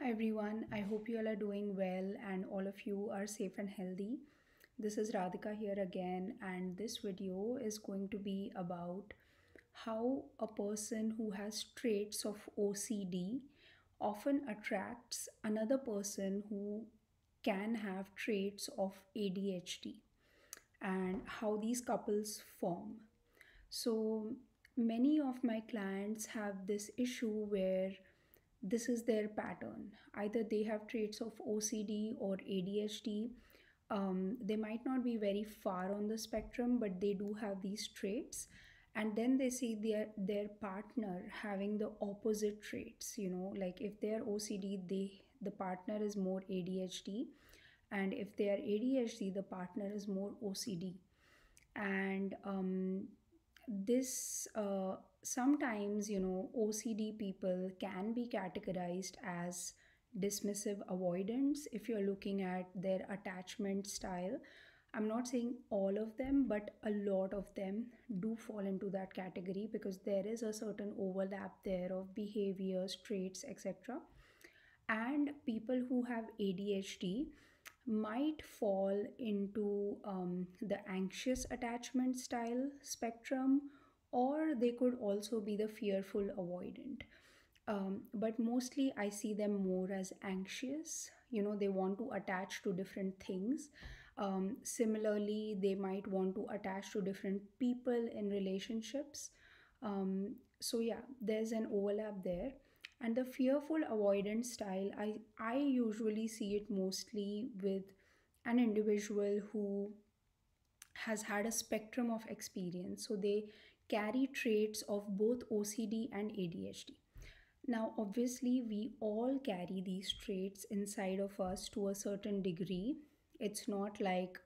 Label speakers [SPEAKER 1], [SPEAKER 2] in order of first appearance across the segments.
[SPEAKER 1] Hi everyone, I hope you all are doing well and all of you are safe and healthy. This is Radhika here again, and this video is going to be about how a person who has traits of OCD often attracts another person who can have traits of ADHD and how these couples form. So many of my clients have this issue where this is their pattern. Either they have traits of OCD or ADHD. They might not be very far on the spectrum, but they do have these traits. And then they see their partner having the opposite traits. Like if they're OCD, the partner is more ADHD, and if they are ADHD, the partner is more OCD. And this sometimes OCD people can be categorized as dismissive avoidance if you're looking at their attachment style. I'm not saying all of them, but a lot of them do fall into that category because there is a certain overlap there of behaviors, traits, etc. And people who have ADHD might fall into the anxious attachment style spectrum, or they could also be the fearful avoidant. But mostly I see them more as anxious. They want to attach to different things. Similarly, they might want to attach to different people in relationships. So yeah, there's an overlap there. And the fearful avoidance style, I usually see it mostly with an individual who has had a spectrum of experience. So they carry traits of both OCD and ADHD. Now, obviously, we all carry these traits inside of us to a certain degree. It's not like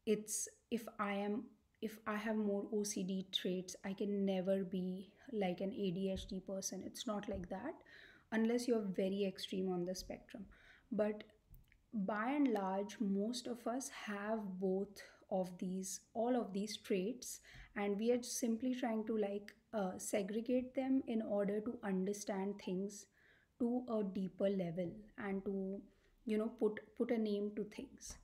[SPEAKER 1] it's if I have more OCD traits, I can never be like an ADHD person. It's not like that unless you're very extreme on the spectrum. But by and large, most of us have both of these, all of these traits, and we are simply trying to segregate them in order to understand things to a deeper level and to put a name to things.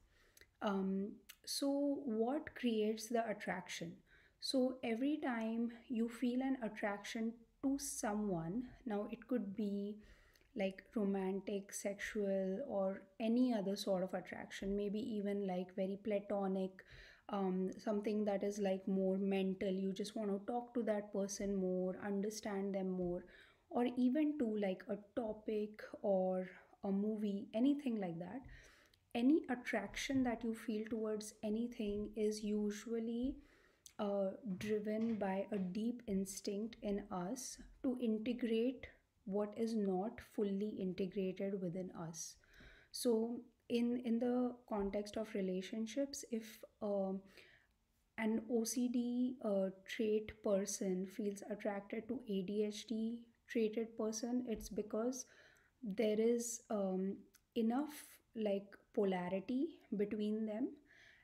[SPEAKER 1] um, so what creates the attraction? So every time you feel an attraction to someone, now it could be like romantic, sexual, or any other sort of attraction, maybe even like very platonic, something that is like more mental. You just want to talk to that person more, understand them more, or even to like a topic or a movie, anything like that. Any attraction that you feel towards anything is usually driven by a deep instinct in us to integrate what is not fully integrated within us. So in the context of relationships, if an OCD trait person feels attracted to ADHD traded person, it's because there is enough like polarity between them,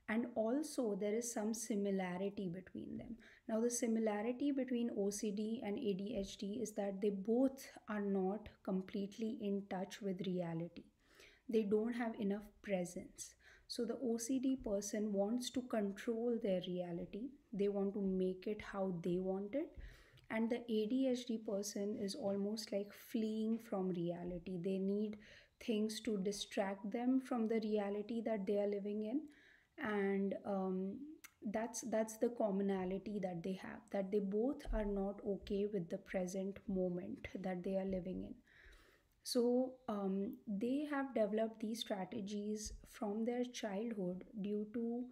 [SPEAKER 1] and also there is some similarity between them. Now the similarity between OCD and ADHD is that they both are not completely in touch with reality. They don't have enough presence. So the OCD person wants to control their reality, they want to make it how they want it. And the ADHD person is almost like fleeing from reality. They need things to distract them from the reality that they are living in. And that's the commonality that they have, that they both are not okay with the present moment that they are living in. So they have developed these strategies from their childhood due to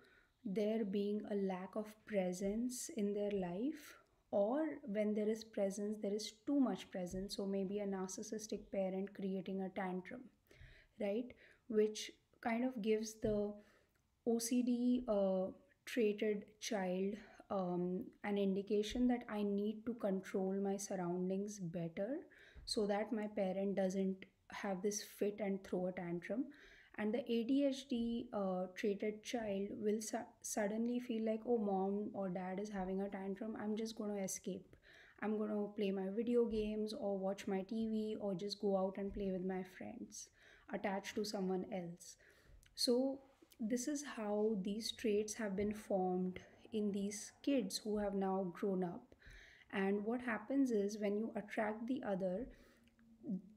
[SPEAKER 1] there being a lack of presence in their life, or when there is presence, there is too much presence. So maybe a narcissistic parent creating a tantrum, right? Which kind of gives the OCD traded child an indication that I need to control my surroundings better so that my parent doesn't have this fit and throw a tantrum. And the ADHD traded child will suddenly feel like, oh, mom or dad is having a tantrum, I'm just going to escape. I'm going to play my video games or watch my TV or just go out and play with my friends, attached to someone else. So, this is how these traits have been formed in these kids who have now grown up. And what happens is when you attract the other,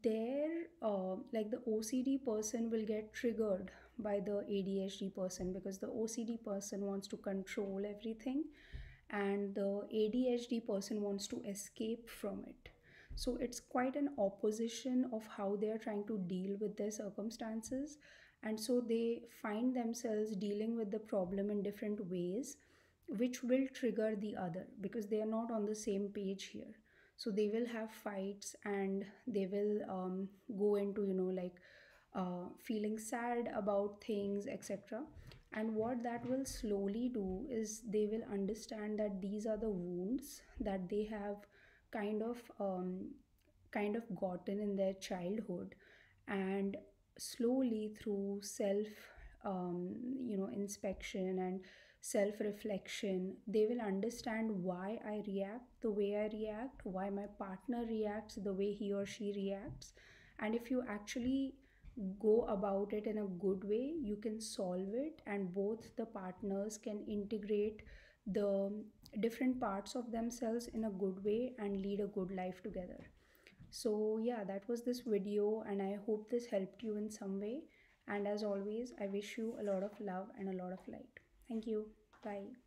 [SPEAKER 1] there like the OCD person will get triggered by the ADHD person, because the OCD person wants to control everything and the ADHD person wants to escape from it. So it's quite an opposition of how they are trying to deal with their circumstances, and so they find themselves dealing with the problem in different ways, which will trigger the other because they are not on the same page here. So they will have fights and they will go into, like feeling sad about things, etc. And what that will slowly do is they will understand that these are the wounds that they have kind of kind of gotten in their childhood, and slowly through self inspection and self reflection, they will understand why I react the way I react, why my partner reacts the way he or she reacts. And if you actually go about it in a good way, you can solve it, and both the partners can integrate the different parts of themselves in a good way and lead a good life together. So, yeah, that was this video, and I hope this helped you in some way. And as always, I wish you a lot of love and a lot of light. Thank you. Bye.